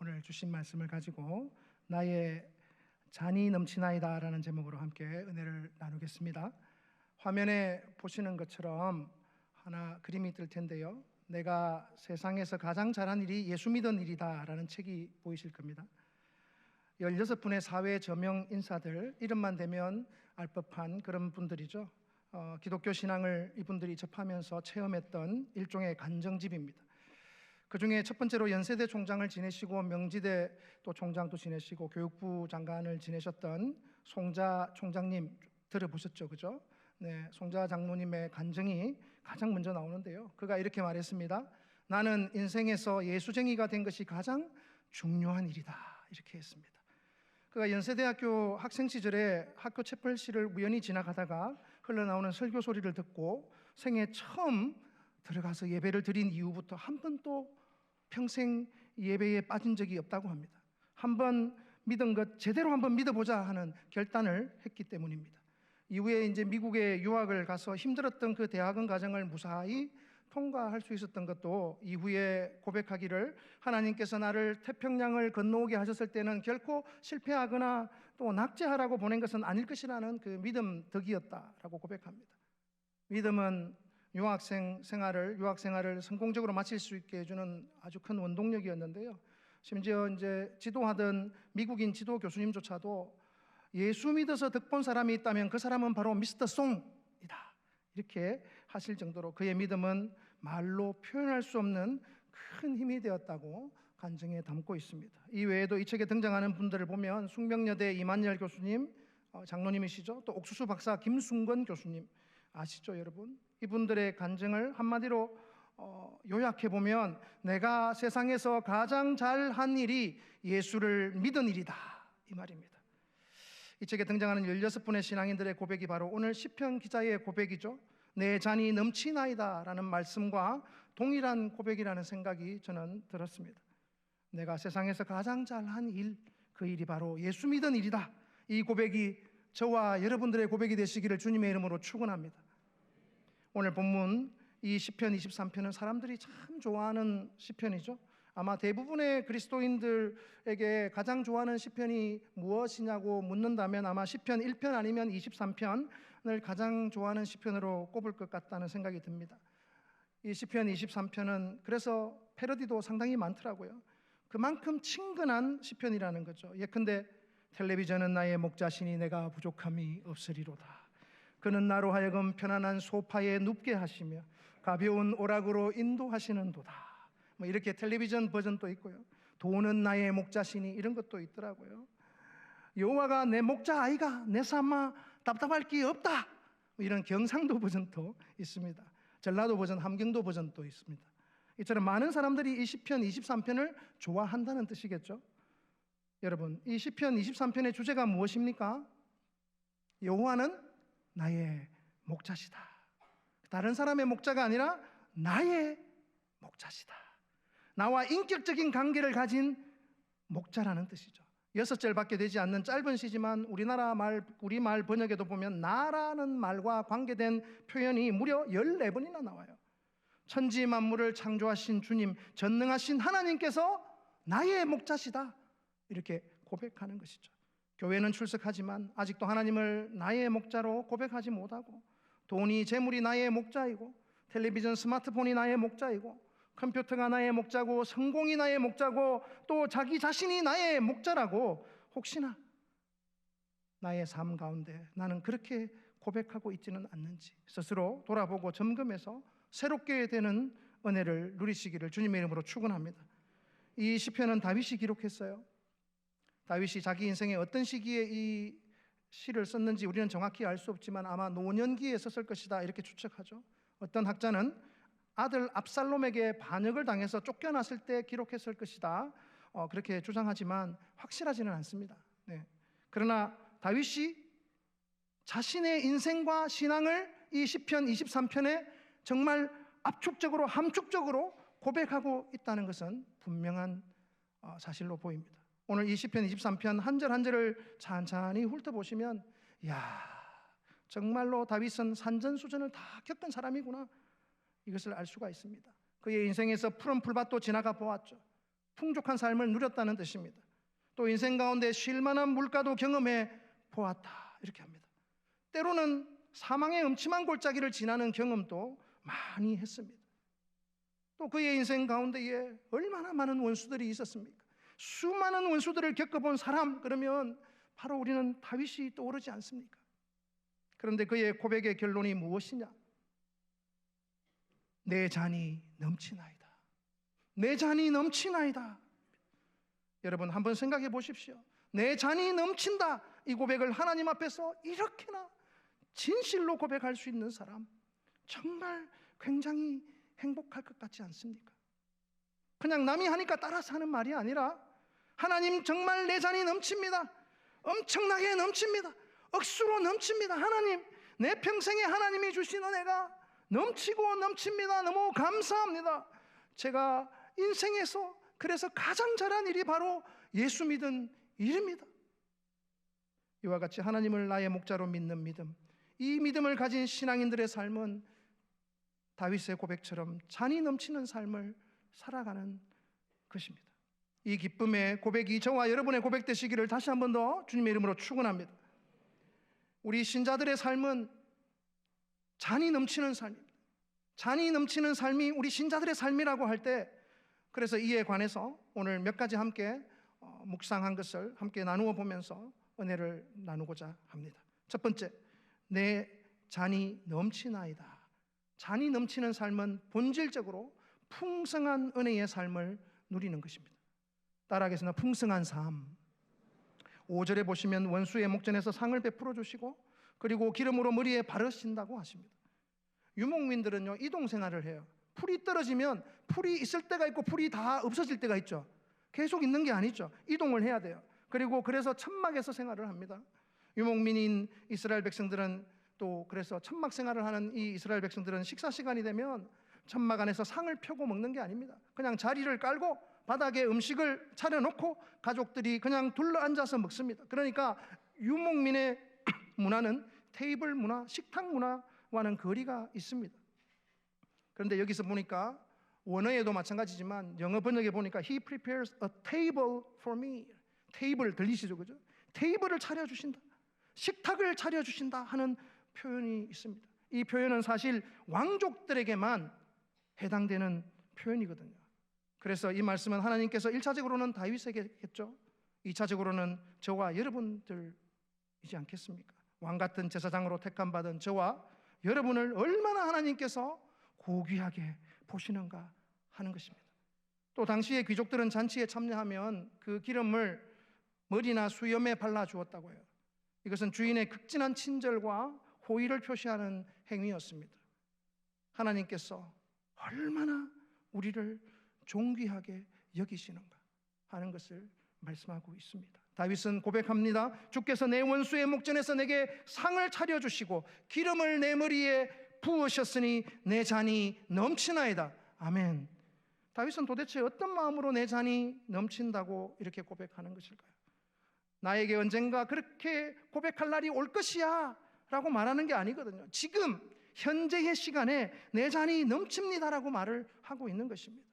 오늘 주신 말씀을 가지고 나의 잔이 넘치나이다 라는 제목으로 함께 은혜를 나누겠습니다. 화면에 보시는 것처럼 하나 그림이 뜰 텐데요, 내가 세상에서 가장 잘한 일이 예수 믿은 일이다 라는 책이 보이실 겁니다. 16분의 사회 저명 인사들, 이름만 대면 알 법한 그런 분들이죠. 기독교 신앙을 이분들이 접하면서 체험했던 일종의 간정집입니다. 그 중에 첫 번째로 연세대 총장을 지내시고 명지대 또 총장도 지내시고 교육부 장관을 지내셨던 송자 총장님 들어보셨죠, 그죠? 네, 송자 장로님의 간증이 가장 먼저 나오는데요, 그가 이렇게 말했습니다. 나는 인생에서 예수쟁이가 된 것이 가장 중요한 일이다, 이렇게 했습니다. 그가 연세대학교 학생 시절에 학교 채플실을 우연히 지나가다가 흘러나오는 설교 소리를 듣고 생애 처음 들어가서 예배를 드린 이후부터 한 번도 평생 예배에 빠진 적이 없다고 합니다. 한번 믿은 것 제대로 한번 믿어보자 하는 결단을 했기 때문입니다. 이후에 이제 미국에 유학을 가서 힘들었던 그 대학원 과정을 무사히 통과할 수 있었던 것도 이후에 고백하기를, 하나님께서 나를 태평양을 건너오게 하셨을 때는 결코 실패하거나 또 낙제하라고 보낸 것은 아닐 것이라는 그 믿음 덕이었다라고 고백합니다. 믿음은 유학 생활을 성공적으로 마칠 수 있게 해주는 아주 큰 원동력이었는데요, 심지어 이제 지도하던 미국인 지도 교수님조차도 예수 믿어서 덕본 사람이 있다면 그 사람은 바로 미스터 송이다, 이렇게 하실 정도로 그의 믿음은 말로 표현할 수 없는 큰 힘이 되었다고 간증에 담고 있습니다. 이 외에도 이 책에 등장하는 분들을 보면 숙명여대 이만열 교수님, 장로님이시죠. 또 옥수수 박사 김순건 교수님 아시죠, 여러분? 이분들의 간증을 한마디로 요약해 보면 내가 세상에서 가장 잘한 일이 예수를 믿은 일이다, 이 말입니다. 이 책에 등장하는 16분의 신앙인들의 고백이 바로 오늘 시편 기자의 고백이죠. 내 잔이 넘치나이다 라는 말씀과 동일한 고백이라는 생각이 저는 들었습니다. 내가 세상에서 가장 잘한 일, 그 일이 바로 예수 믿은 일이다. 이 고백이 저와 여러분들의 고백이 되시기를 주님의 이름으로 축원합니다. 오늘 본문 이 시편 23편은 사람들이 참 좋아하는 시편이죠. 아마 대부분의 그리스도인들에게 가장 좋아하는 시편이 무엇이냐고 묻는다면 아마 시편 1편 아니면 23편을 가장 좋아하는 시편으로 꼽을 것 같다는 생각이 듭니다. 이 시편 23편은 그래서 패러디도 상당히 많더라고요. 그만큼 친근한 시편이라는 거죠. 예컨대 텔레비전은 나의 목자시니 내가 부족함이 없으리로다. 그는 나로 하여금 편안한 소파에 눕게 하시며 가벼운 오락으로 인도하시는도다. 뭐 이렇게 텔레비전 버전도 있고요. 돈은 나의 목자시니 이런 것도 있더라고요. 여호와가 내 목자 아이가 내 삼아 답답할 게 없다. 뭐 이런 경상도 버전도 있습니다. 전라도 버전, 함경도 버전도 있습니다. 이처럼 많은 사람들이 이 시편 23편을 좋아한다는 뜻이겠죠. 여러분, 이 시편 23편의 주제가 무엇입니까? 여호와는 나의 목자시다. 다른 사람의 목자가 아니라 나의 목자시다. 나와 인격적인 관계를 가진 목자라는 뜻이죠. 6절밖에 되지 않는 짧은 시지만 우리말 번역에도 보면 나라는 말과 관계된 표현이 무려 14번이나 나와요. 천지 만물을 창조하신 주님, 전능하신 하나님께서 나의 목자시다, 이렇게 고백하는 것이죠. 교회는 출석하지만 아직도 하나님을 나의 목자로 고백하지 못하고, 돈이 재물이 나의 목자이고, 텔레비전 스마트폰이 나의 목자이고, 컴퓨터가 나의 목자고, 성공이 나의 목자고, 또 자기 자신이 나의 목자라고 혹시나 나의 삶 가운데 나는 그렇게 고백하고 있지는 않는지 스스로 돌아보고 점검해서 새롭게 되는 은혜를 누리시기를 주님의 이름으로 축원합니다. 이 시편은 다윗이 기록했어요. 다윗이 자기 인생의 어떤 시기에 이 시를 썼는지 우리는 정확히 알 수 없지만 아마 노년기에 썼을 것이다, 이렇게 추측하죠. 어떤 학자는 아들 압살롬에게 반역을 당해서 쫓겨났을 때 기록했을 것이다, 그렇게 주장하지만 확실하지는 않습니다. 네. 그러나 다윗이 자신의 인생과 신앙을 이 시편 23편에 정말 압축적으로 함축적으로 고백하고 있다는 것은 분명한 사실로 보입니다. 오늘 이 시편 23편 한 절 한 절을 찬찬히 훑어보시면, 이야, 정말로 다윗은 산전수전을 다 겪은 사람이구나, 이것을 알 수가 있습니다. 그의 인생에서 푸른 풀밭도 지나가 보았죠. 풍족한 삶을 누렸다는 뜻입니다. 또 인생 가운데 쉴만한 물가도 경험해 보았다 이렇게 합니다. 때로는 사망의 음침한 골짜기를 지나는 경험도 많이 했습니다. 또 그의 인생 가운데에 얼마나 많은 원수들이 있었습니까? 수많은 원수들을 겪어본 사람, 그러면 바로 우리는 다윗이 떠오르지 않습니까? 그런데 그의 고백의 결론이 무엇이냐? 내 잔이 넘치나이다. 내 잔이 넘치나이다. 여러분 한번 생각해 보십시오. 내 잔이 넘친다, 이 고백을 하나님 앞에서 이렇게나 진실로 고백할 수 있는 사람, 정말 굉장히 행복할 것 같지 않습니까? 그냥 남이 하니까 따라서 하는 말이 아니라, 하나님 정말 내 잔이 넘칩니다. 엄청나게 넘칩니다. 억수로 넘칩니다. 하나님, 내 평생에 하나님이 주신 은혜가 넘치고 넘칩니다. 너무 감사합니다. 제가 인생에서 그래서 가장 잘한 일이 바로 예수 믿은 일입니다. 이와 같이 하나님을 나의 목자로 믿는 믿음, 이 믿음을 가진 신앙인들의 삶은 다윗의 고백처럼 잔이 넘치는 삶을 살아가는 것입니다. 이 기쁨의 고백이 저와 여러분의 고백 되시기를 다시 한 번 더 주님의 이름으로 축원합니다. 우리 신자들의 삶은 잔이 넘치는 삶입니다. 잔이 넘치는 삶이 우리 신자들의 삶이라고 할 때, 그래서 이에 관해서 오늘 몇 가지 함께 묵상한 것을 함께 나누어 보면서 은혜를 나누고자 합니다. 첫 번째, 내 잔이 넘치나이다. 잔이 넘치는 삶은 본질적으로 풍성한 은혜의 삶을 누리는 것입니다. 따라하겠습니다. 풍성한 삶. 5절에 보시면 원수의 목전에서 상을 베풀어 주시고 그리고 기름으로 머리에 바르신다고 하십니다. 유목민들은요, 이동 생활을 해요. 풀이 떨어지면 풀이 있을 때가 있고 풀이 다 없어질 때가 있죠. 계속 있는 게 아니죠. 이동을 해야 돼요. 그리고 그래서 천막에서 생활을 합니다. 유목민인 이스라엘 백성들은 또 그래서 천막 생활을 하는 이 이스라엘 백성들은 식사 시간이 되면 천막 안에서 상을 펴고 먹는 게 아닙니다. 그냥 자리를 깔고 바닥에 음식을 차려놓고 가족들이 그냥 둘러앉아서 먹습니다. 그러니까 유목민의 문화는 테이블 문화, 식탁 문화와는 거리가 있습니다. 그런데 여기서 보니까 원어에도 마찬가지지만 영어 번역에 보니까 He prepares a table for me. 테이블 들리시죠? 그죠? 테이블을 차려주신다, 식탁을 차려주신다 하는 표현이 있습니다. 이 표현은 사실 왕족들에게만 해당되는 표현이거든요. 그래서 이 말씀은 하나님께서 1차적으로는 다윗에게 했죠. 2차적으로는 저와 여러분들이지 않겠습니까? 왕같은 제사장으로 택함받은 저와 여러분을 얼마나 하나님께서 고귀하게 보시는가 하는 것입니다. 또 당시의 귀족들은 잔치에 참여하면 그 기름을 머리나 수염에 발라주었다고 해요. 이것은 주인의 극진한 친절과 호의를 표시하는 행위였습니다. 하나님께서 얼마나 우리를 존귀하게 여기시는가 하는 것을 말씀하고 있습니다. 다윗은 고백합니다. 주께서 내 원수의 목전에서 내게 상을 차려주시고 기름을 내 머리에 부으셨으니 내 잔이 넘치나이다. 아멘. 다윗은 도대체 어떤 마음으로 내 잔이 넘친다고 이렇게 고백하는 것일까요? 나에게 언젠가 그렇게 고백할 날이 올 것이야 라고 말하는 게 아니거든요. 지금 현재의 시간에 내 잔이 넘칩니다라고 말을 하고 있는 것입니다.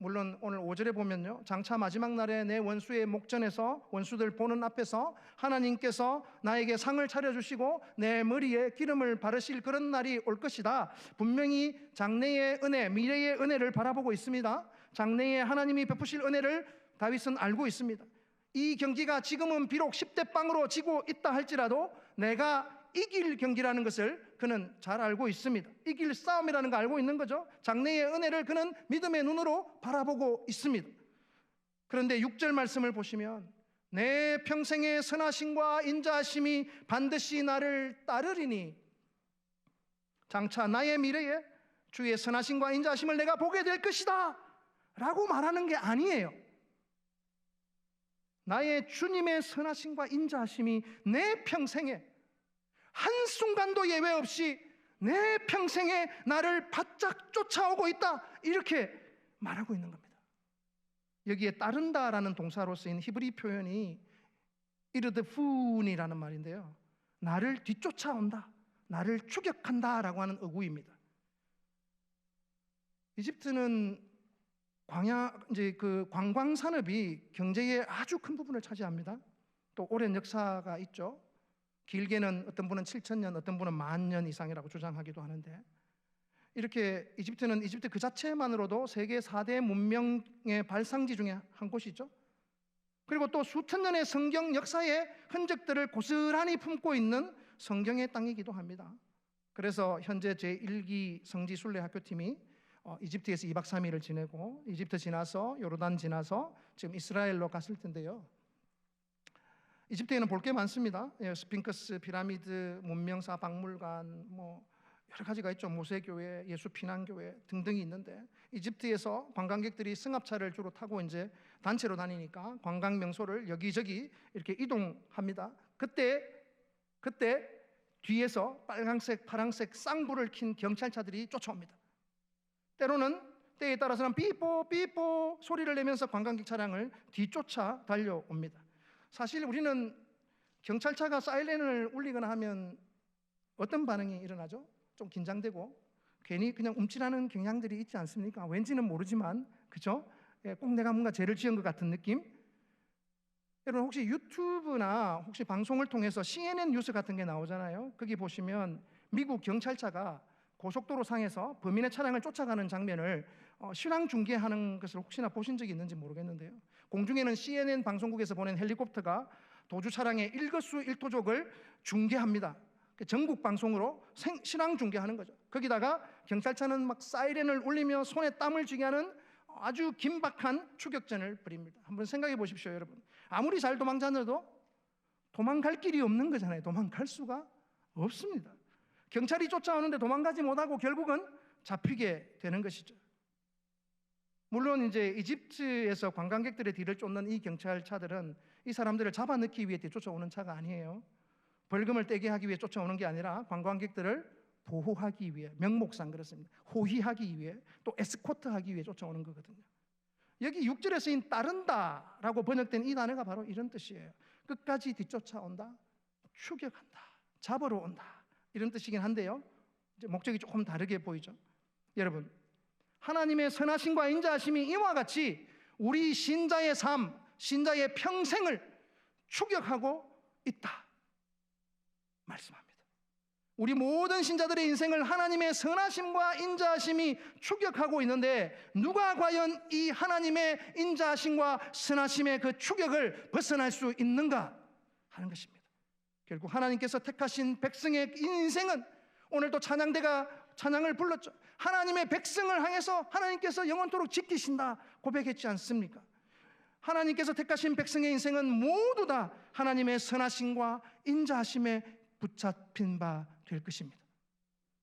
물론 오늘 5절에 보면요, 장차 마지막 날에 내 원수의 목전에서, 원수들 보는 앞에서 하나님께서 나에게 상을 차려주시고 내 머리에 기름을 바르실 그런 날이 올 것이다. 분명히 장래의 은혜, 미래의 은혜를 바라보고 있습니다. 장래에 하나님이 베푸실 은혜를 다윗은 알고 있습니다. 이 경기가 지금은 비록 10대 빵으로 지고 있다 할지라도 내가 이길 경기라는 것을 그는 잘 알고 있습니다. 이길 싸움이라는 거 알고 있는 거죠. 장래의 은혜를 그는 믿음의 눈으로 바라보고 있습니다. 그런데 6절 말씀을 보시면 내 평생의 선하심과 인자하심이 반드시 나를 따르리니, 장차 나의 미래에 주의 선하심과 인자하심을 내가 보게 될 것이다 라고 말하는 게 아니에요. 나의 주님의 선하심과 인자하심이 내 평생에 한순간도 예외 없이 내 평생에 나를 바짝 쫓아오고 있다, 이렇게 말하고 있는 겁니다. 여기에 따른다라는 동사로 쓰인 히브리 표현이 이르드푼이라는 말인데요, 나를 뒤쫓아온다, 나를 추격한다 라고 하는 어구입니다. 이집트는 이제 그 관광 산업이 경제의 아주 큰 부분을 차지합니다. 또 오랜 역사가 있죠. 길게는 어떤 분은 7,000년, 어떤 분은 10,000년 이상이라고 주장하기도 하는데, 이렇게 이집트는 이집트 그 자체만으로도 세계 4대 문명의 발상지 중에 한 곳이죠. 그리고 또 수천 년의 성경 역사의 흔적들을 고스란히 품고 있는 성경의 땅이기도 합니다. 그래서 현재 제1기 성지순례학교팀이 이집트에서 2박 3일을 지내고 이집트 지나서 요르단 지나서 지금 이스라엘로 갔을 텐데요. 이집트에는 볼 게 많습니다. 스핑크스, 피라미드, 문명사 박물관, 여러 가지가 있죠. 모세교회, 예수피난교회 등등이 있는데, 이집트에서 관광객들이 승합차를 주로 타고 이제 단체로 다니니까 관광 명소를 여기저기 이렇게 이동합니다. 그때 뒤에서 빨강색, 파랑색 쌍불을 킨 경찰차들이 쫓아옵니다. 때로는 때에 따라서는 삐뽀 삐뽀 소리를 내면서 관광객 차량을 뒤쫓아 달려옵니다. 사실 우리는 경찰차가 사이렌을 울리거나 하면 어떤 반응이 일어나죠? 좀 긴장되고 괜히 그냥 움찔하는 경향들이 있지 않습니까? 왠지는 모르지만, 그죠? 꼭 내가 뭔가 죄를 지은 것 같은 느낌? 여러분 혹시 유튜브나 혹시 방송을 통해서 CNN 뉴스 같은 게 나오잖아요. 거기 보시면 미국 경찰차가 고속도로 상에서 범인의 차량을 쫓아가는 장면을 실황 중계하는 것을 혹시나 보신 적이 있는지 모르겠는데요. 공중에는 CNN 방송국에서 보낸 헬리콥터가 도주 차량의 일거수일투족을 중계합니다. 전국 방송으로 실황 중계하는 거죠. 거기다가 경찰차는 막 사이렌을 울리며 손에 땀을 쥐게 하는 아주 긴박한 추격전을 벌입니다. 한번 생각해 보십시오, 여러분. 아무리 잘 도망자녀도 도망갈 길이 없는 거잖아요. 도망갈 수가 없습니다. 경찰이 쫓아오는데 도망가지 못하고 결국은 잡히게 되는 것이죠. 물론 이제 이집트에서 관광객들의 뒤를 쫓는 이 경찰차들은 이 사람들을 잡아넣기 위해 쫓아오는 차가 아니에요. 벌금을 떼게 하기 위해 쫓아오는 게 아니라 관광객들을 보호하기 위해, 명목상 그렇습니다. 호위하기 위해, 또 에스코트하기 위해 쫓아오는 거거든요. 여기 6절에 쓰인 따른다라고 번역된 이 단어가 바로 이런 뜻이에요. 끝까지 뒤쫓아온다, 추격한다, 잡으러 온다, 이런 뜻이긴 한데요, 이제 목적이 조금 다르게 보이죠. 여러분, 하나님의 선하심과 인자하심이 이와 같이 우리 신자의 삶, 신자의 평생을 추격하고 있다 말씀합니다. 우리 모든 신자들의 인생을 하나님의 선하심과 인자하심이 추격하고 있는데, 누가 과연 이 하나님의 인자하심과 선하심의 그 추격을 벗어날 수 있는가 하는 것입니다. 결국 하나님께서 택하신 백성의 인생은, 오늘도 찬양대가 찬양을 불렀죠. 하나님의 백성을 향해서 하나님께서 영원토록 지키신다 고백했지 않습니까? 하나님께서 택하신 백성의 인생은 모두 다 하나님의 선하심과 인자하심에 붙잡힌 바 될 것입니다.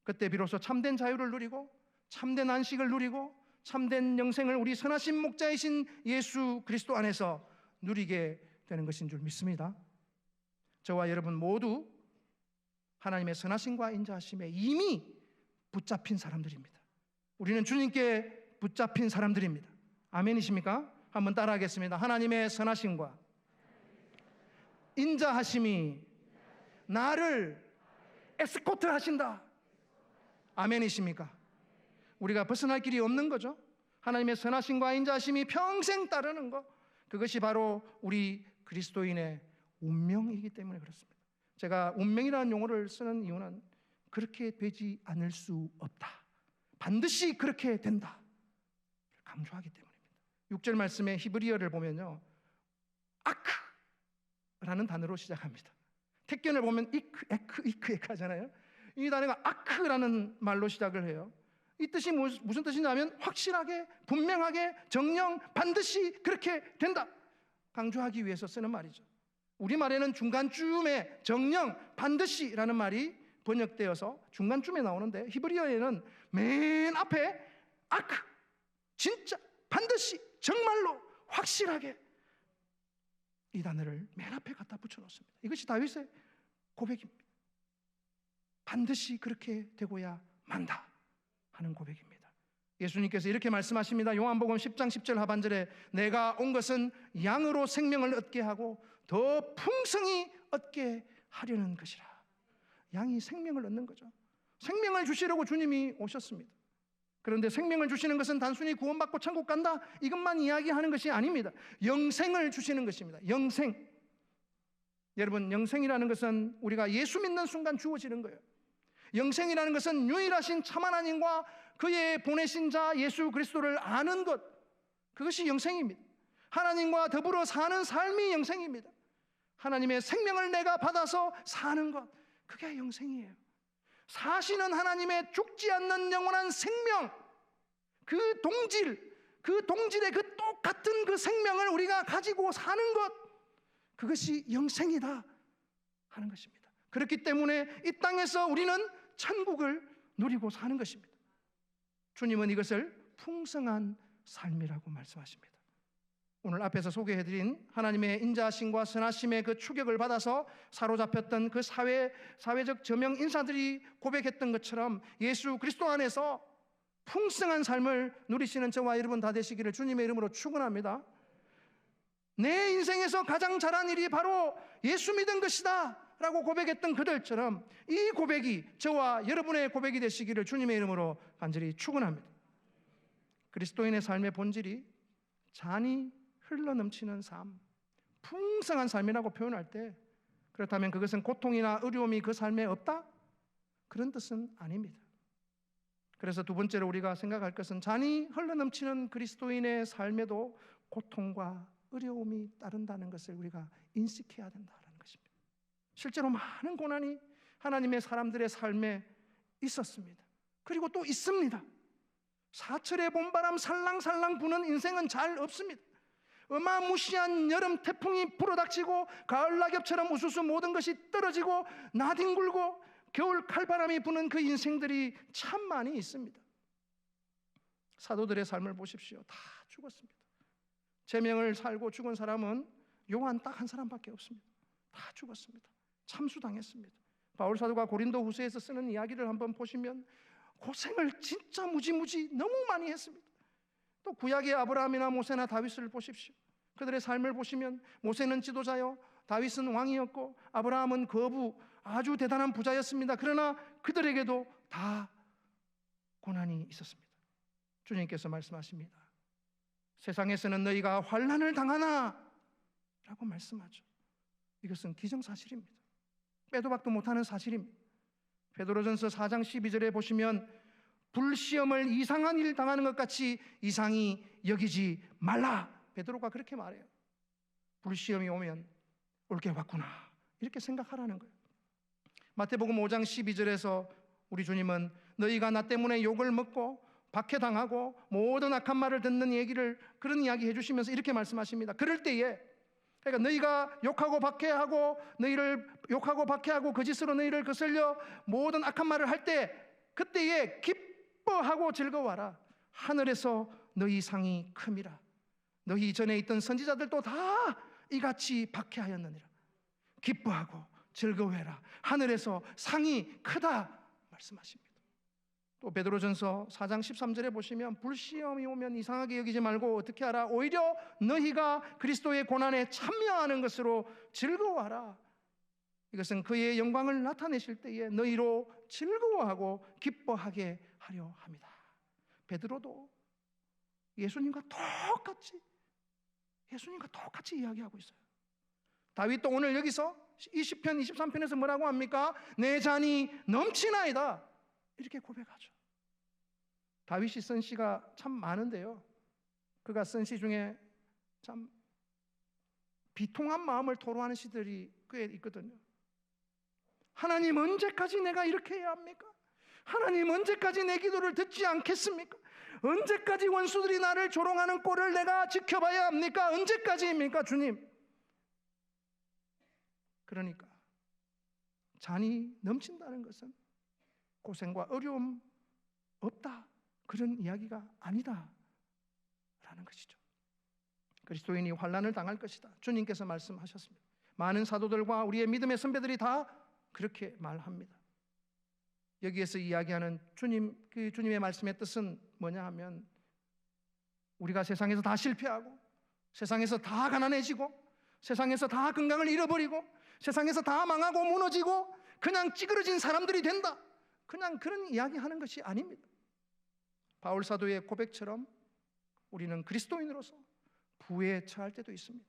그때 비로소 참된 자유를 누리고 참된 안식을 누리고 참된 영생을 우리 선하신 목자이신 예수 그리스도 안에서 누리게 되는 것인 줄 믿습니다. 저와 여러분 모두 하나님의 선하심과 인자하심에 이미 붙잡힌 사람들입니다. 우리는 주님께 붙잡힌 사람들입니다. 아멘이십니까? 한번 따라하겠습니다. 하나님의 선하심과 인자하심이 나를 에스코트 하신다. 아멘이십니까? 우리가 벗어날 길이 없는 거죠. 하나님의 선하심과 인자하심이 평생 따르는 것, 그것이 바로 우리 그리스도인의 운명이기 때문에 그렇습니다. 제가 운명이라는 용어를 쓰는 이유는 그렇게 되지 않을 수 없다, 반드시 그렇게 된다 강조하기 때문입니다. 6절 말씀의 히브리어를 보면요, 아크라는 단어로 시작합니다. 택견을 보면 이크 하잖아요. 이 단어가 아크라는 말로 시작을 해요. 이 뜻이 무슨 뜻이냐면 확실하게, 분명하게, 정령, 반드시 그렇게 된다 강조하기 위해서 쓰는 말이죠. 우리말에는 중간쯤에 정령, 반드시라는 말이 번역되어서 중간쯤에 나오는데, 히브리어에는 맨 앞에 아크, 진짜, 반드시, 정말로, 확실하게, 이 단어를 맨 앞에 갖다 붙여놓습니다. 이것이 다윗의 고백입니다. 반드시 그렇게 되고야 만다 하는 고백입니다. 예수님께서 이렇게 말씀하십니다. 요한복음 10장 10절 하반절에 내가 온 것은 양으로 생명을 얻게 하고 더 풍성히 얻게 하려는 것이라. 양이 생명을 얻는 거죠. 생명을 주시려고 주님이 오셨습니다. 그런데 생명을 주시는 것은 단순히 구원받고 천국 간다 이것만 이야기하는 것이 아닙니다. 영생을 주시는 것입니다. 영생. 여러분, 영생이라는 것은 우리가 예수 믿는 순간 주어지는 거예요. 영생이라는 것은 유일하신 참 하나님과 그의 보내신 자 예수 그리스도를 아는 것, 그것이 영생입니다. 하나님과 더불어 사는 삶이 영생입니다. 하나님의 생명을 내가 받아서 사는 것, 그게 영생이에요. 사시는 하나님의 죽지 않는 영원한 생명, 그 동질의 그 똑같은 그 생명을 우리가 가지고 사는 것, 그것이 영생이다 하는 것입니다. 그렇기 때문에 이 땅에서 우리는 천국을 누리고 사는 것입니다. 주님은 이것을 풍성한 삶이라고 말씀하십니다. 오늘 앞에서 소개해드린 하나님의 인자하심과 선하심의 그 추격을 받아서 사로잡혔던 그 사회적 저명 인사들이 고백했던 것처럼 예수 그리스도 안에서 풍성한 삶을 누리시는 저와 여러분 다 되시기를 주님의 이름으로 축원합니다. 내 인생에서 가장 잘한 일이 바로 예수 믿은 것이다 라고 고백했던 그들처럼 이 고백이 저와 여러분의 고백이 되시기를 주님의 이름으로 간절히 축원합니다. 그리스도인의 삶의 본질이 잔이 흘러넘치는 삶, 풍성한 삶이라고 표현할 때, 그렇다면 그것은 고통이나 어려움이 그 삶에 없다? 그런 뜻은 아닙니다. 그래서 두 번째로 우리가 생각할 것은 잔이 흘러넘치는 그리스도인의 삶에도 고통과 어려움이 따른다는 것을 우리가 인식해야 된다는 것입니다. 실제로 많은 고난이 하나님의 사람들의 삶에 있었습니다. 그리고 또 있습니다. 사철의 봄바람 살랑살랑 부는 인생은 잘 없습니다. 어마무시한 여름 태풍이 불어닥치고 가을 낙엽처럼 우수수 모든 것이 떨어지고 나뒹굴고 겨울 칼바람이 부는 그 인생들이 참 많이 있습니다. 사도들의 삶을 보십시오. 다 죽었습니다. 제명을 살고 죽은 사람은 요한 딱 한 사람밖에 없습니다. 다 죽었습니다. 참수당했습니다. 바울 사도가 고린도 후서에서 쓰는 이야기를 한번 보시면 고생을 진짜 무지무지 너무 많이 했습니다. 또 구약의 아브라함이나 모세나 다윗을 보십시오. 그들의 삶을 보시면 모세는 지도자요, 다윗은 왕이었고 아브라함은 거부, 아주 대단한 부자였습니다. 그러나 그들에게도 다 고난이 있었습니다. 주님께서 말씀하십니다. 세상에서는 너희가 환난을 당하나 라고 말씀하죠. 이것은 기정사실입니다. 빼도 박도 못하는 사실입니다. 베드로전서 4장 12절에 보시면 불시험을 이상한 일 당하는 것 같이 이상히 여기지 말라. 베드로가 그렇게 말해요. 불시험이 오면 옳게 왔구나 이렇게 생각하라는 거예요. 마태복음 5장 12절에서 우리 주님은 너희가 나 때문에 욕을 먹고 박해당하고 모든 악한 말을 듣는 얘기를 그런 이야기 해주시면서 이렇게 말씀하십니다. 그럴 때에, 그러니까 너희가 욕하고 박해하고 너희를 욕하고 박해하고 거짓으로 너희를 거슬려 모든 악한 말을 할 때 그때에 기뻐하고 즐거워하라. 하늘에서 너희 상이 큼이라. 너희 전에 있던 선지자들도 다 이같이 박해하였느니라. 기뻐하고 즐거워해라. 하늘에서 상이 크다 말씀하십니다. 또 베드로전서 4장 13절에 보시면 불시험이 오면 이상하게 여기지 말고 어떻게 하라? 오히려 너희가 그리스도의 고난에 참여하는 것으로 즐거워하라. 이것은 그의 영광을 나타내실 때에 너희로 즐거워하고 기뻐하게 하려 합니다. 베드로도 예수님과 똑같이 이야기하고 있어요. 다윗도 오늘 여기서 20편 23편에서 뭐라고 합니까? 내 잔이 넘치나이다 이렇게 고백하죠. 다윗이 쓴 시가 참 많은데요, 그가 쓴 시 중에 참 비통한 마음을 토로하는 시들이 꽤 있거든요. 하나님, 언제까지 내가 이렇게 해야 합니까? 하나님, 언제까지 내 기도를 듣지 않겠습니까? 언제까지 원수들이 나를 조롱하는 꼴을 내가 지켜봐야 합니까? 언제까지입니까, 주님? 그러니까 잔이 넘친다는 것은 고생과 어려움 없다, 그런 이야기가 아니다 라는 것이죠. 그리스도인이 환난을 당할 것이다, 주님께서 말씀하셨습니다. 많은 사도들과 우리의 믿음의 선배들이 다 그렇게 말합니다. 여기에서 이야기하는 주님의 말씀의 뜻은 뭐냐 하면, 우리가 세상에서 다 실패하고 세상에서 다 가난해지고 세상에서 다 건강을 잃어버리고 세상에서 다 망하고 무너지고 그냥 찌그러진 사람들이 된다, 그냥 그런 이야기하는 것이 아닙니다. 바울 사도의 고백처럼 우리는 그리스도인으로서 부에 처할 때도 있습니다.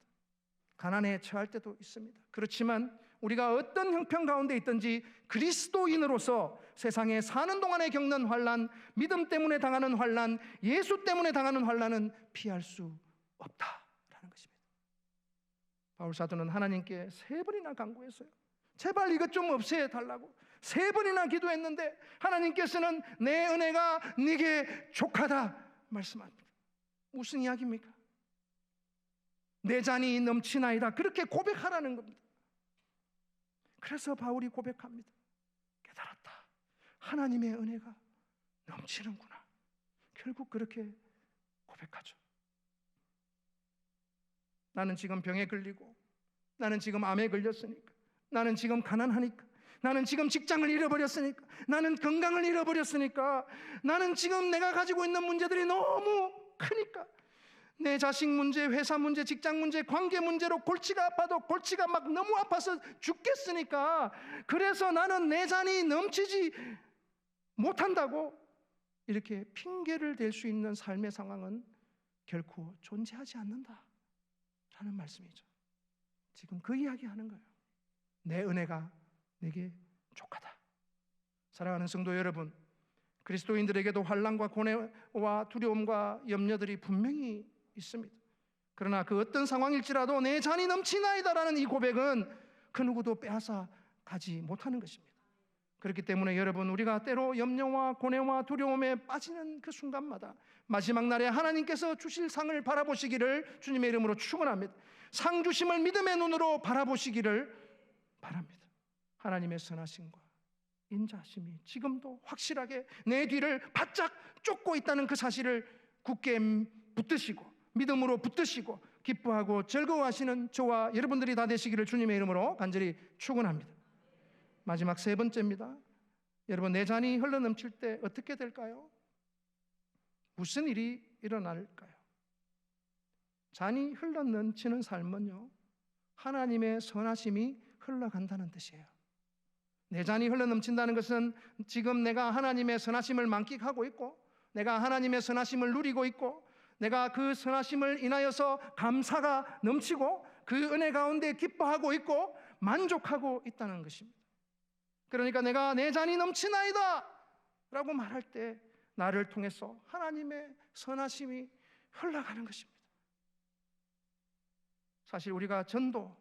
가난에 처할 때도 있습니다. 그렇지만 우리가 어떤 형편 가운데 있든지 그리스도인으로서 세상에 사는 동안에 겪는 환난, 믿음 때문에 당하는 환난, 예수 때문에 당하는 환난은 피할 수 없다라는 것입니다. 바울 사도는 하나님께 3번이나 간구했어요. 제발 이것 좀 없애달라고 3번이나 기도했는데 하나님께서는 내 은혜가 네게 족하다 말씀합니다. 무슨 이야기입니까? 내 잔이 넘치나이다, 그렇게 고백하라는 겁니다. 그래서 바울이 고백합니다. 깨달았다, 하나님의 은혜가 넘치는구나. 결국 그렇게 고백하죠. 나는 지금 병에 걸리고, 나는 지금 암에 걸렸으니까, 나는 지금 가난하니까, 나는 지금 직장을 잃어버렸으니까, 나는 건강을 잃어버렸으니까, 나는 지금 내가 가지고 있는 문제들이 너무 크니까, 내 자식 문제, 회사 문제, 직장 문제, 관계 문제로 골치가 아파도 골치가 막 너무 아파서 죽겠으니까, 그래서 나는 내 잔이 넘치지 못한다고 이렇게 핑계를 댈 수 있는 삶의 상황은 결코 존재하지 않는다 라는 말씀이죠. 지금 그 이야기 하는 거예요. 내 은혜가 내게 족하다. 사랑하는 성도 여러분, 그리스도인들에게도 환난과 고뇌와 두려움과 염려들이 분명히 있습니다. 그러나 그 어떤 상황일지라도 내 잔이 넘치나이다라는 이 고백은 그 누구도 빼앗아 가지 못하는 것입니다. 그렇기 때문에 여러분, 우리가 때로 염려와 고뇌와 두려움에 빠지는 그 순간마다 마지막 날에 하나님께서 주실 상을 바라보시기를 주님의 이름으로 축원합니다. 상 주심을 믿음의 눈으로 바라보시기를 바랍니다. 하나님의 선하심과 인자하심이 지금도 확실하게 내 뒤를 바짝 쫓고 있다는 그 사실을 굳게 붙드시고 믿음으로 붙드시고 기뻐하고 즐거워하시는 저와 여러분들이 다 되시기를 주님의 이름으로 간절히 축원합니다. 마지막 3번째입니다. 여러분, 내 잔이 흘러넘칠 때 어떻게 될까요? 무슨 일이 일어날까요? 잔이 흘러넘치는 삶은요, 하나님의 선하심이 흘러간다는 뜻이에요. 내 잔이 흘러넘친다는 것은 지금 내가 하나님의 선하심을 만끽하고 있고, 내가 하나님의 선하심을 누리고 있고, 내가 그 선하심을 인하여서 감사가 넘치고 그 은혜 가운데 기뻐하고 있고 만족하고 있다는 것입니다. 그러니까 내가 내 잔이 넘치나이다 라고 말할 때 나를 통해서 하나님의 선하심이 흘러가는 것입니다. 사실 우리가 전도,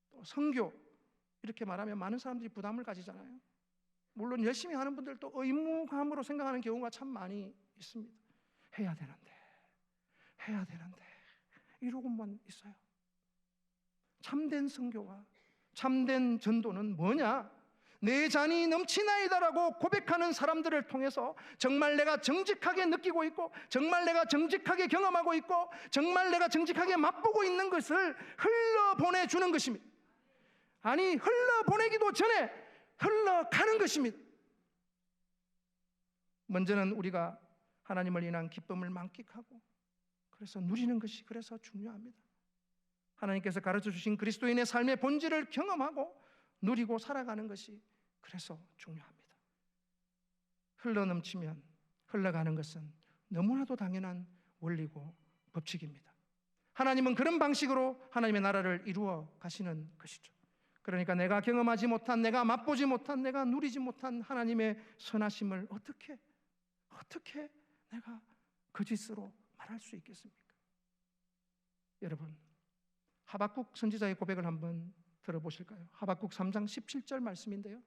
또 선교 이렇게 말하면 많은 사람들이 부담을 가지잖아요. 물론 열심히 하는 분들도 의무감으로 생각하는 경우가 참 많이 있습니다. 해야 되는데 이러고만 있어요. 참된 선교와 참된 전도는 뭐냐? 내 잔이 넘치나이다라고 고백하는 사람들을 통해서 정말 내가 정직하게 느끼고 있고, 정말 내가 정직하게 경험하고 있고, 정말 내가 정직하게 맛보고 있는 것을 흘러보내주는 것입니다. 아니, 흘러보내기도 전에 흘러가는 것입니다. 먼저는 우리가 하나님을 인한 기쁨을 만끽하고 그래서 누리는 것이 그래서 중요합니다. 하나님께서 가르쳐 주신 그리스도인의 삶의 본질을 경험하고 누리고 살아가는 것이 그래서 중요합니다. 흘러넘치면 흘러가는 것은 너무나도 당연한 원리고 법칙입니다. 하나님은 그런 방식으로 하나님의 나라를 이루어 가시는 것이죠. 그러니까 내가 경험하지 못한, 내가 맛보지 못한, 내가 누리지 못한 하나님의 선하심을 어떻게 내가 거짓으로 말할 수 있겠습니까? 여러분, 하박국 선지자의 고백을 한번 들어보실까요? 하박국 3장 17절 말씀인데요.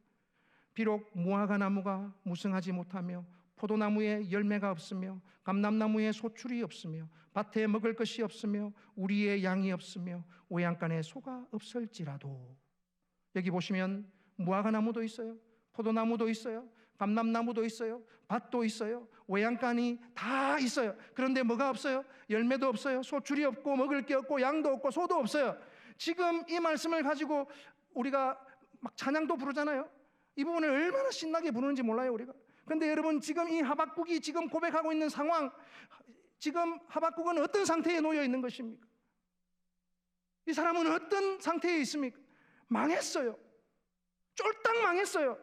비록 무화과 나무가 무성하지 못하며 포도나무에 열매가 없으며 감람나무에 소출이 없으며 밭에 먹을 것이 없으며 우리의 양이 없으며 외양간에 소가 없을지라도, 여기 보시면 무화과 나무도 있어요, 포도나무도 있어요, 감람나무도 있어요, 밭도 있어요, 외양간이 다 있어요. 그런데 뭐가 없어요? 열매도 없어요, 소출이 없고 먹을 게 없고 양도 없고 소도 없어요. 지금 이 말씀을 가지고 우리가 막 찬양도 부르잖아요. 이 부분을 얼마나 신나게 부르는지 몰라요, 우리가. 그런데 여러분, 지금 이 하박국이 지금 고백하고 있는 상황, 지금 하박국은 어떤 상태에 놓여 있는 것입니까? 이 사람은 어떤 상태에 있습니까? 망했어요. 쫄딱 망했어요.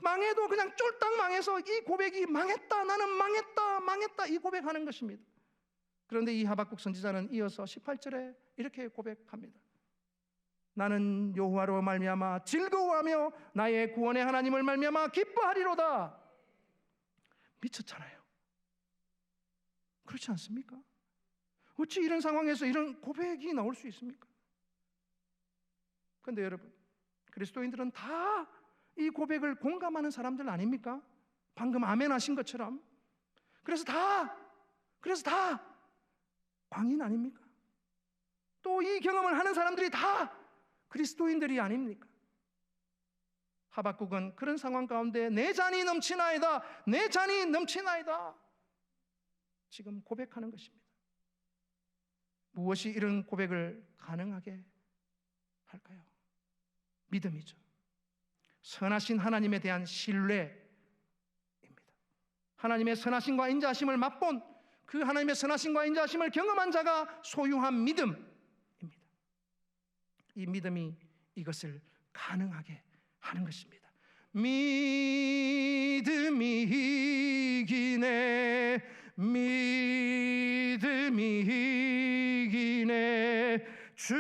망해도 그냥 쫄딱 망해서 이 고백이 망했다, 나는 망했다 이 고백하는 것입니다. 그런데 이 하박국 선지자는 이어서 18절에 이렇게 고백합니다. 나는 여호와로 말미암아 즐거워하며 나의 구원의 하나님을 말미암아 기뻐하리로다. 미쳤잖아요. 그렇지 않습니까? 어찌 이런 상황에서 이런 고백이 나올 수 있습니까? 그런데 여러분, 그리스도인들은 다 이 고백을 공감하는 사람들 아닙니까? 방금 아멘 하신 것처럼. 그래서 다 광인 아닙니까? 또 이 경험을 하는 사람들이 다 그리스도인들이 아닙니까? 하박국은 그런 상황 가운데 내 잔이 넘치나이다, 내 잔이 넘치나이다 지금 고백하는 것입니다. 무엇이 이런 고백을 가능하게 할까요? 믿음이죠. 선하신 하나님에 대한 신뢰입니다. 하나님의 선하심과 인자하심을 맛본, 그 하나님의 선하심과 인자하심을 경험한 자가 소유한 믿음입니다. 이 믿음이 이것을 가능하게 하는 것입니다. 믿음이 이기네, 믿음이 이기네, 주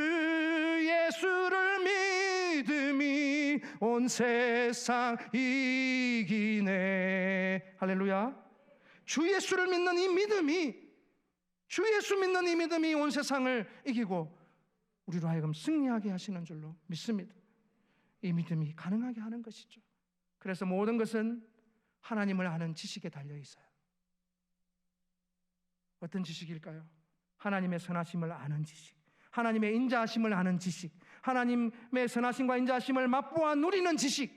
예수를 믿음이 온 세상 이기네. 할렐루야. 주 예수를 믿는 이 믿음이, 주 예수 믿는 이 믿음이 온 세상을 이기고 우리로 하여금 승리하게 하시는 줄로 믿습니다. 이 믿음이 가능하게 하는 것이죠. 그래서 모든 것은 하나님을 아는 지식에 달려 있어요. 어떤 지식일까요? 하나님의 선하심을 아는 지식, 하나님의 인자하심을 아는 지식, 하나님의 선하심과 인자하심을 맛보아 누리는 지식,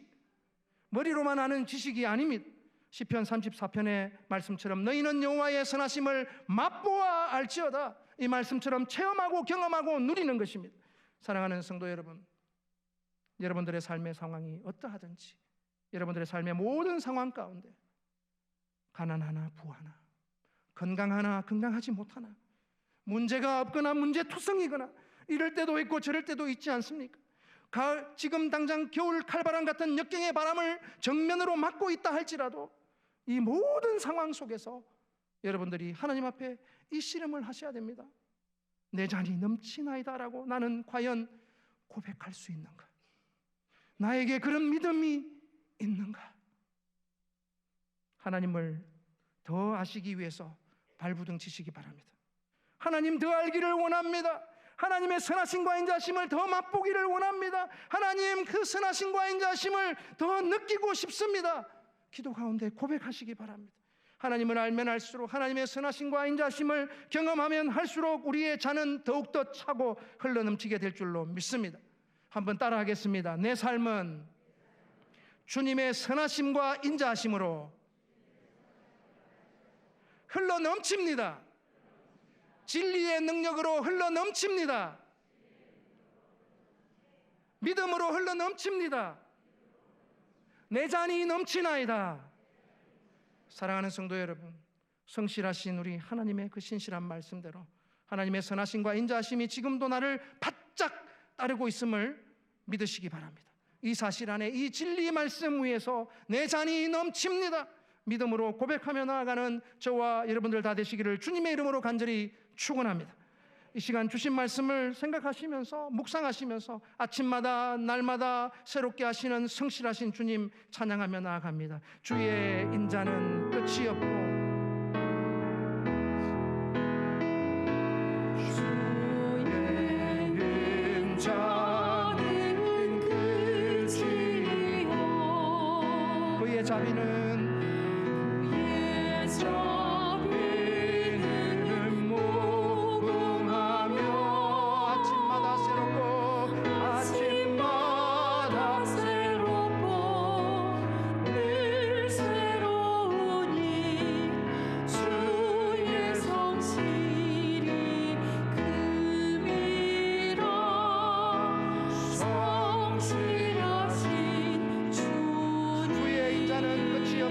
머리로만 아는 지식이 아닙니다. 시편 34편의 말씀처럼 너희는 여호와의 선하심을 맛보아 알지어다, 이 말씀처럼 체험하고 경험하고 누리는 것입니다. 사랑하는 성도 여러분, 여러분들의 삶의 상황이 어떠하든지, 여러분들의 삶의 모든 상황 가운데 가난하나 부하나, 건강하나 건강하지 못하나, 문제가 없거나 문제투성이거나 이럴 때도 있고 저럴 때도 있지 않습니까? 지금 당장 겨울 칼바람 같은 역경의 바람을 정면으로 맞고 있다 할지라도 이 모든 상황 속에서 여러분들이 하나님 앞에 이 씨름을 하셔야 됩니다. 내 잔이 넘치나이다라고 나는 과연 고백할 수 있는가? 나에게 그런 믿음이 있는가? 하나님을 더 아시기 위해서 발부둥치시기 바랍니다. 하나님 더 알기를 원합니다. 하나님의 선하심과 인자하심을 더 맛보기를 원합니다. 하나님 그 선하심과 인자하심을 더 느끼고 싶습니다. 기도 가운데 고백하시기 바랍니다. 하나님을 알면 알수록, 하나님의 선하심과 인자하심을 경험하면 할수록 우리의 잔은 더욱더 차고 흘러넘치게 될 줄로 믿습니다. 한번 따라하겠습니다. 내 삶은 주님의 선하심과 인자하심으로 흘러넘칩니다. 진리의 능력으로 흘러넘칩니다. 믿음으로 흘러넘칩니다. 내 잔이 넘치나이다. 사랑하는 성도 여러분, 성실하신 우리 하나님의 그 신실한 말씀대로 하나님의 선하심과 인자하심이 지금도 나를 바짝 따르고 있음을 믿으시기 바랍니다. 이 사실 안에, 이 진리 말씀 위에서 내 잔이 넘칩니다. 믿음으로 고백하며 나아가는 저와 여러분들 다 되시기를 주님의 이름으로 간절히 축원합니다. 이 시간 주신 말씀을 생각하시면서 묵상하시면서 아침마다 날마다 새롭게 하시는 성실하신 주님 찬양하며 나아갑니다. 주의 인자는 끝이 없고 주의 인자는 끝이 없고 그의 자비는 끝이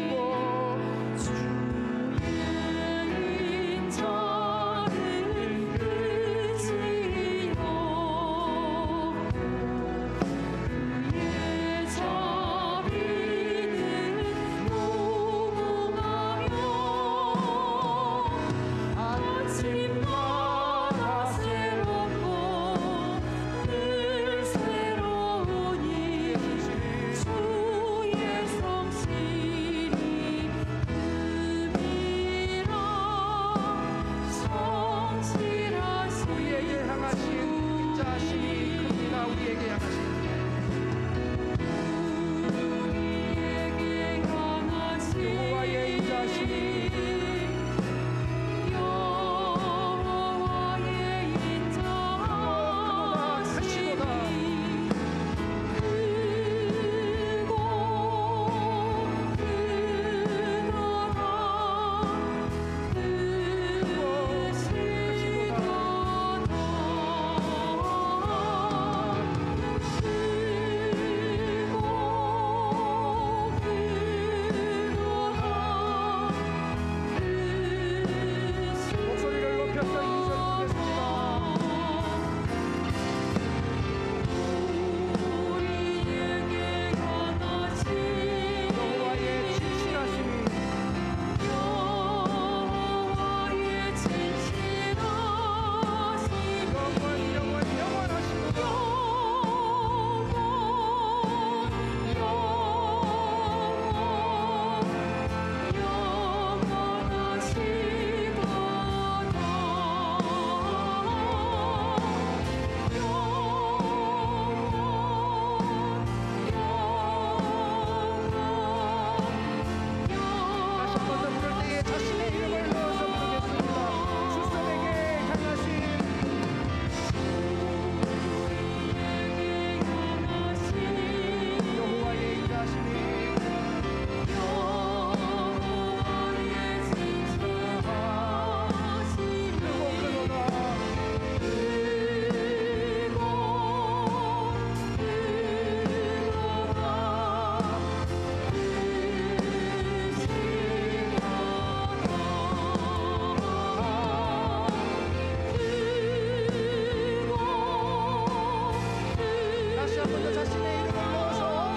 먼저 자신의 이름을 넣어서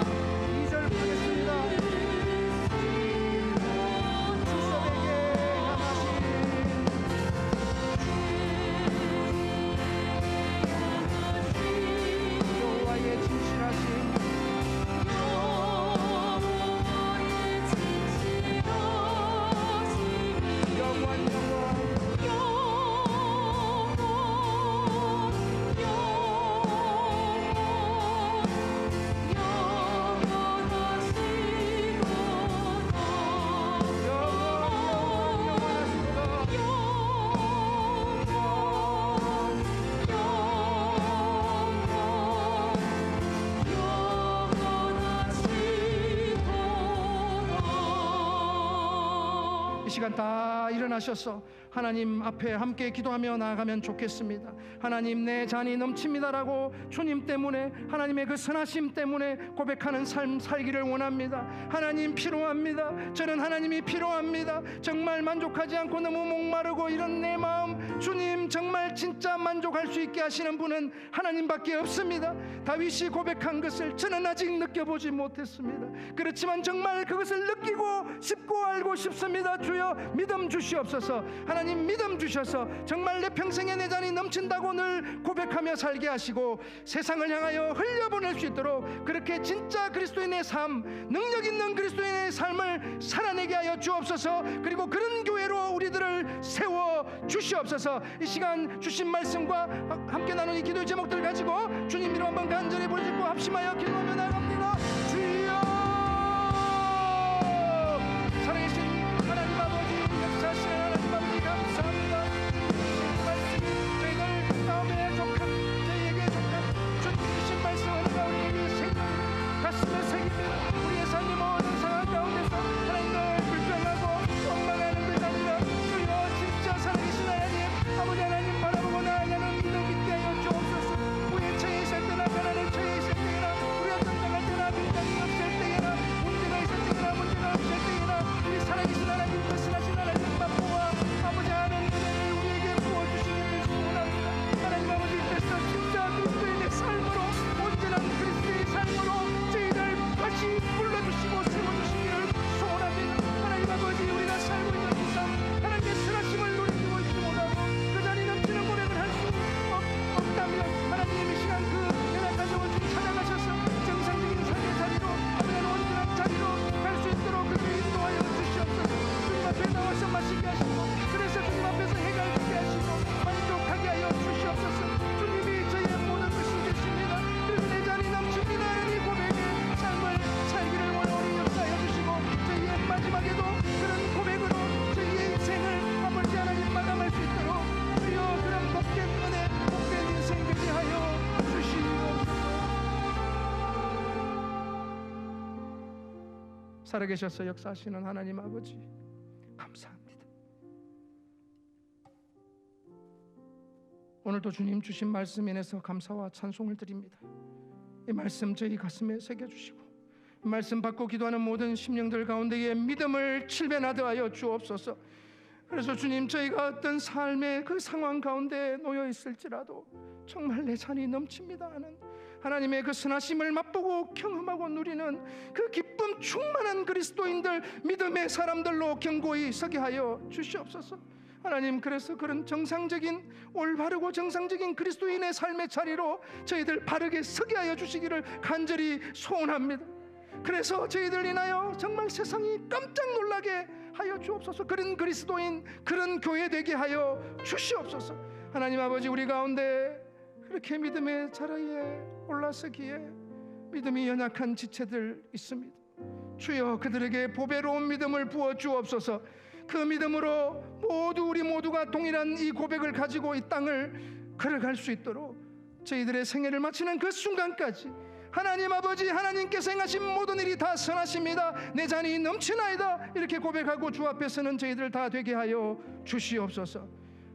2절 보겠습니다. 주석에게 향하신 여호와의 진실하신 이 시간 다 일어나셔서 하나님 앞에 함께 기도하며 나아가면 좋겠습니다. 하나님, 내 잔이 넘칩니다라고 주님 때문에, 하나님의 그 선하심 때문에 고백하는 삶 살기를 원합니다. 하나님 필요합니다. 저는 하나님이 필요합니다. 정말 만족하지 않고 너무 목마르고 이런 내 마음, 주님 정말 진짜 만족할 수 있게 하시는 분은 하나님밖에 없습니다. 다윗이 고백한 것을 저는 아직 느껴보지 못했습니다. 그렇지만 정말 그것을 느끼고 싶고 알고 싶습니다. 주여 믿음 주시옵소서. 하나님 믿음 주셔서 정말 내 평생에 내 잔이 넘친다고 늘 고백하며 살게 하시고 세상을 향하여 흘려보낼 수 있도록 그렇게 진짜 그리스도인의 삶, 능력 있는 그리스도인의 삶을 살아내게 하여 주옵소서. 그리고 그런 교회로 우리들을 세워 주시옵소서. 이 시간 주신 말씀과 함께 나누는 이 기도의 제목들 가지고 주님 이름 한번 간절히 부르짖고 합심하여 기도하며 나갑니다. 주여, 살아계신 하나님 아버지, 역사하시는 하나님 아버지 감사합니다. 말씀이 저희들 마음에 족한, 저희에게 족한 주님 주신 말씀을 우리에게 생각 가슴에 새깁니다. 우리의 삶의 모든 상황 가운데서 하나님을 불평하고 원망하는 것이 아니라 주여 진짜 살아계신 하나님 아버지, 하나님 바라보고 나아가는 믿음 있게 하여 주옵소서. 우리의 처해 있을 때나 가난에 처해 있을 때나 우리가 건강할 때나 빈장이 없을 때나 문제가 있을 때나 문제가 없을 때나 우리 살아계신 하나님, 말씀하신 하나님 맛보아 아버지 하는 은혜를 우리에게 부어주시기를 소원합니다. 하나님 아버지, 그래서 진짜 그리스도인의 삶으로, 온전한 그리스도의 삶으로 저희들 다시 불러주시고 세워주시기를 소원합니다. 하나님 아버지, 우리가 살고 있는 이 삶, 하나님의 선하심을 누리고 있지 못하고 그 자리 넘치는 고백을 할 수 없다면 하나님 이 시간 그 연합 가정을 좀 찾아가셔서 정상적인 삶의 자리로, 온전한 자리로 갈 수 있도록 그를 인도하여 주시옵소서. 주님 앞에 나와서 마시게 하시고, 그래서 주님 앞에서 해결되게 하시고 만족하게 하여 주시옵소서. 주님이 저희의 모든 것이 되십니다. 그리고 내 잔이 넘칩니다 하는 이 고백의 삶을 살기를 원하오니 역사하여 주시고 저희의 마지막에도 그런 고백으로 저희의 인생을 아버지 하나님 마감할 수 있도록 주여 그런 복된 은혜, 복된 인생 되게 하여 주시옵소서. 살아계셔서 역사하시는 하나님 아버지 감사합니다. 오늘도 주님 주신 말씀 인해서 감사와 찬송을 드립니다. 이 말씀 저희 가슴에 새겨주시고 이 말씀 받고 기도하는 모든 심령들 가운데에 믿음을 칠배나게 하여 주옵소서. 그래서 주님, 저희가 어떤 삶의 그 상황 가운데 놓여 있을지라도 정말 내 잔이 넘칩니다 하는 하나님의 그 선하심을 맛보고 경험하고 누리는 그 기쁨 충만한 그리스도인들, 믿음의 사람들로 견고히 서게 하여 주시옵소서. 하나님, 그래서 그런 정상적인, 올바르고 정상적인 그리스도인의 삶의 자리로 저희들 바르게 서게 하여 주시기를 간절히 소원합니다. 그래서 저희들 인하여 정말 세상이 깜짝 놀라게 하여 주옵소서. 그런 그리스도인, 그런 교회 되게 하여 주시옵소서. 하나님 아버지, 우리 가운데 그렇게 믿음의 자리에 올라서기에 믿음이 연약한 지체들 있습니다. 주여, 그들에게 보배로운 믿음을 부어 주옵소서. 그 믿음으로 우리 모두가 동일한 이 고백을 가지고 이 땅을 걸어갈 수 있도록 저희들의 생애를 마치는 그 순간까지 하나님 아버지, 하나님께서 행하신 모든 일이 다 선하십니다. 내 잔이 넘치나이다 이렇게 고백하고 주 앞에서는 저희들 다 되게 하여 주시옵소서.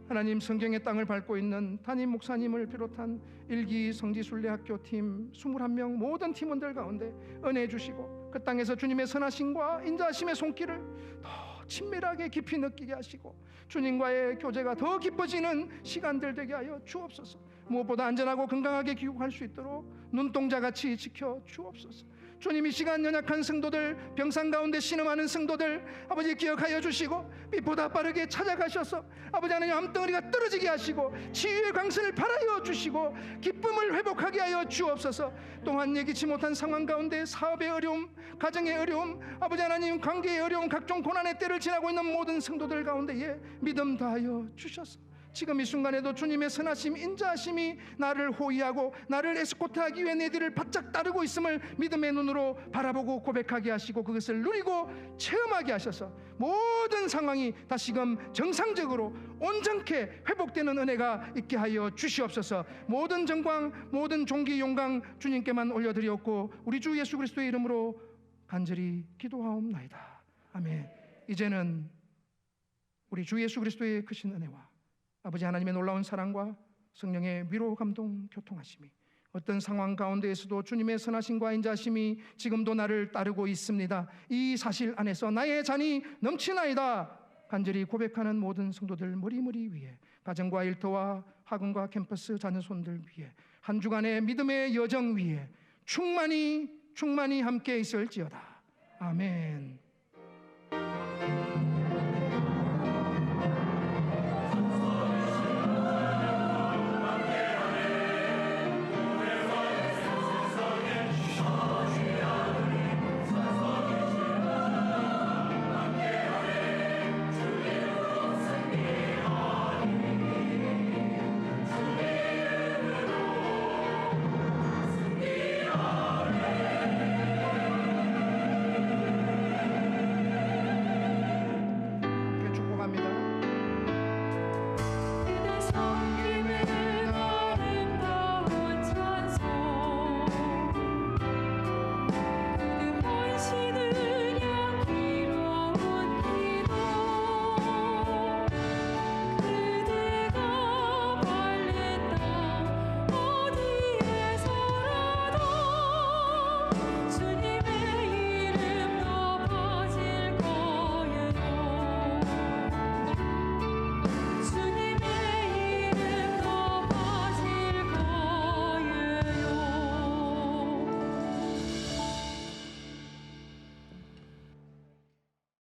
하나님, 성경의 땅을 밟고 있는 담임 목사님을 비롯한 일기 성지순례학교 팀 21명 모든 팀원들 가운데 은혜 주시고 그 땅에서 주님의 선하심과 인자하심의 손길을 더 친밀하게 깊이 느끼게 하시고 주님과의 교제가 더 깊어지는 시간들 되게 하여 주옵소서. 무엇보다 안전하고 건강하게 귀국할 수 있도록 눈동자같이 지켜 주옵소서. 주님, 이 시간 연약한 성도들, 병상 가운데 신음하는 성도들 아버지 기억하여 주시고 빛보다 빠르게 찾아가셔서 아버지 하나님 암덩어리가 떨어지게 하시고 치유의 광선을 발하여 주시고 기쁨을 회복하게 하여 주옵소서. 또한 예기치 못한 상황 가운데 사업의 어려움, 가정의 어려움, 아버지 하나님 관계의 어려움, 각종 고난의 때를 지나고 있는 모든 성도들 가운데에 믿음 다하여 주셔서 지금 이 순간에도 주님의 선하심, 인자하심이 나를 호위하고 나를 에스코트하기 위해 내 뒤를 바짝 따르고 있음을 믿음의 눈으로 바라보고 고백하게 하시고 그것을 누리고 체험하게 하셔서 모든 상황이 다시금 정상적으로 온전케 회복되는 은혜가 있게 하여 주시옵소서. 모든 정광, 모든 존귀, 영광 주님께만 올려드리옵고 우리 주 예수 그리스도의 이름으로 간절히 기도하옵나이다. 아멘. 이제는 우리 주 예수 그리스도의 크신 은혜와 아버지 하나님의 놀라운 사랑과 성령의 위로, 감동, 교통하심이 어떤 상황 가운데에서도 주님의 선하심과 인자심이 지금도 나를 따르고 있습니다. 이 사실 안에서 나의 잔이 넘치나이다 간절히 고백하는 모든 성도들 머리머리 위에, 가정과 일터와 학원과 캠퍼스 자녀손들 위에, 한 주간의 믿음의 여정 위에 충만히 함께 있을지어다. 아멘.